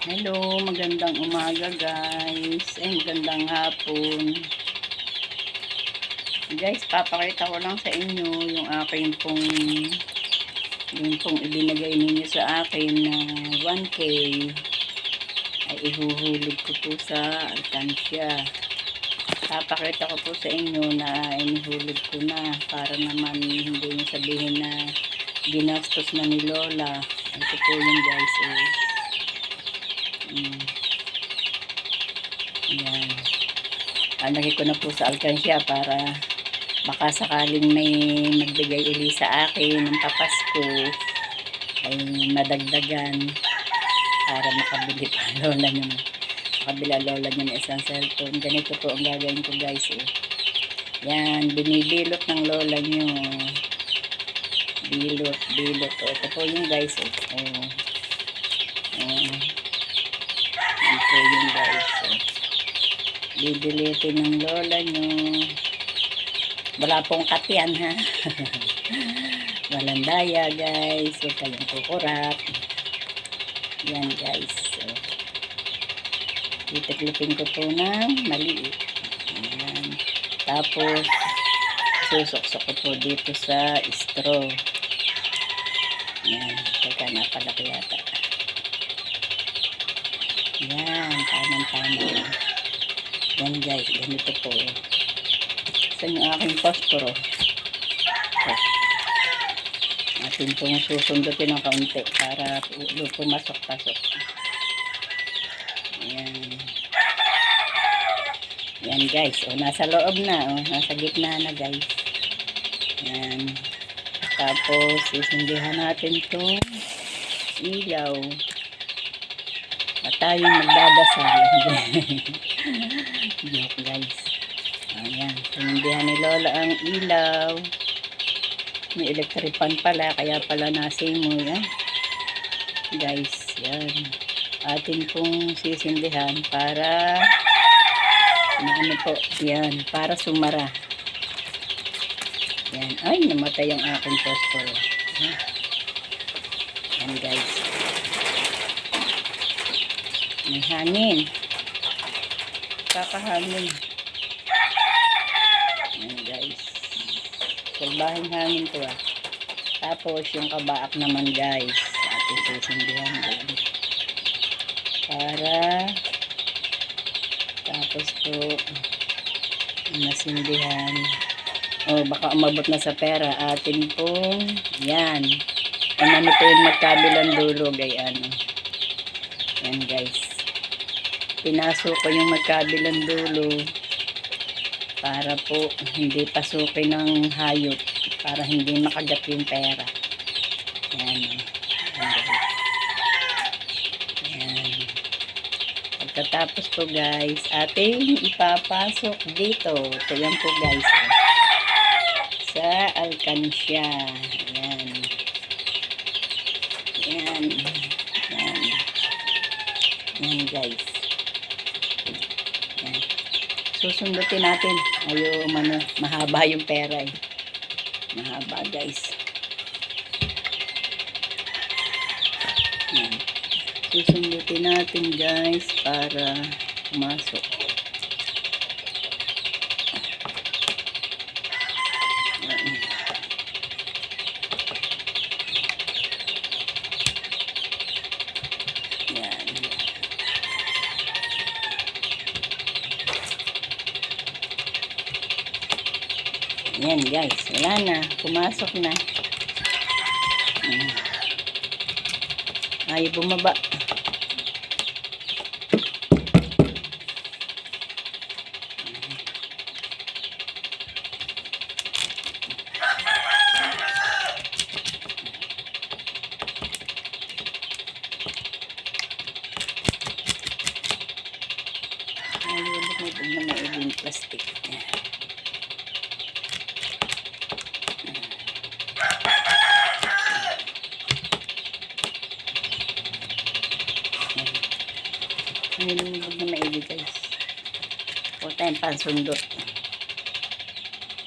Hello, magandang umaga guys. Magandang hapon. Guys, papakita ko lang sa inyo yung aking pong ibinigay ninyo sa akin na 1K ay ihuhulog ko po sa alkansya. Papakita ko po sa inyo na inihulog ko na para naman hindi nyo sabihin na ginastos na ni Lola. Ito po yung guys Ayan. Lagay ko na po sa alkansya para baka sakaling may magbigay uli sa akin ng papasko ay madagdagan para makabili pa lola nyo, makabila lola nyo ng isang cellphone. Ganito po ang gagawin ko guys Yan, binibilot ng lola nyo. Bilot. Ito po yung guys Ito po yung guys Bibilitin ng lola nyo. Wala pong katyan ha. Walang daya guys. Huwag kayong kukurap. Yan guys. Titiklipin ko po ng maliit. Ayan. Tapos susuksok ko po dito sa straw. Yan. Teka, napalaki yata. Yan. Tama. Yan guys. Ganito po. Saan yung aking posporo? Atin pong susundutin ng kaunti para pumasok-pasok. Yan guys. Nasa loob na. Nasa gitna na guys. Yan. Tapos sisindihan natin itong ilaw. At tayong magdadasal. Joke guys. Ayan, sinindihan ni Lola ang ilaw. May electric fan pala, kaya pala nasimoy. Guys, yan. Atin pong sisindihan para yan, para sumara. Yan, ay, namatay ang aking posporo. Yan guys. May hangin. Kakahangin. Ayan guys. Salbahing hangin to Tapos yung kabaak naman guys. Ating susindihan doon. Para tapos po nasindihan. Baka umabot na sa pera. Atin pong yan. Ano po yung magkabilang dulo gayan. Yan guys. Pinasok ko yung magkabilang dulo para po hindi pasukin ng hayop, para hindi makagat yung pera. Yan. Pagkatapos po guys, ating ipapasok dito. Ito yan po guys. Sa alkansya. Yan guys. Susundutin natin. Mahaba yung pera Mahaba guys. Yan. Susundutin natin guys para pumasok. Yan guys, wala na, pumasok na. Ayaw bumaba. Ayaw bumaba na maibing plastic. Lumubog na maigi guys. O tayong pansundot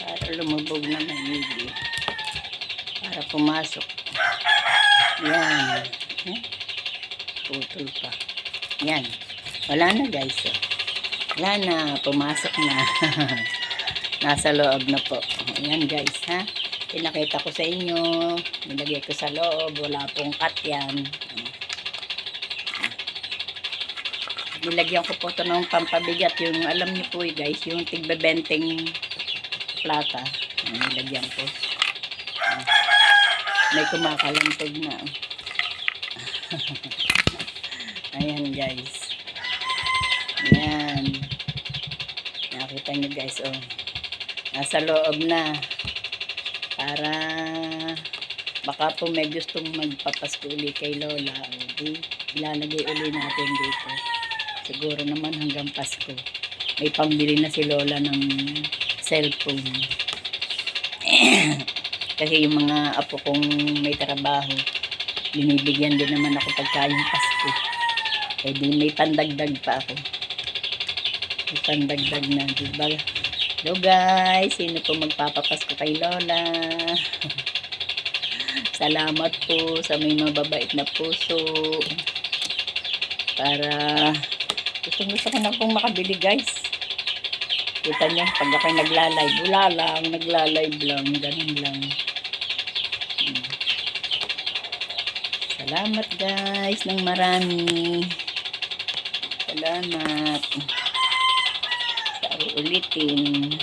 para lumubog na maigi, para pumasok. Yan. Putol pa. Yan. Wala na guys. Oh. Wala na. Pumasok na. Nasa loob na po. Ayan guys ha. Pinakita ko sa inyo. Nilagay ko sa loob. Wala pong cut yan. Nilagyan ko po ito ng pampabigat. Yung alam niyo po guys. Yung tigbebenteng plata. Nilagyan ko. May kumakalantog na. Ayan guys. Ayan. Nakita nyo guys. Oh. Nasa loob na. Para baka po may gustong magpapasko uli kay Lola. Ilalagay uli natin dito. Siguro naman hanggang Pasko. May pambili na si Lola ng cellphone. Kasi yung mga apo kong may trabaho, binibigyan din naman ako pagka yung Pasko. Eh di may pandagdag pa ako. May pandagdag na, diba? Hello guys, sino po magpapapasko kay Lola? Salamat po sa may mababait na puso. Para gusto ko na pong makabili guys. Kita nyo, pag ako'y nagla-live, wala lang, nagla-live lang, ganun lang. Salamat guys ng marami. Salamat. Sa uulitin.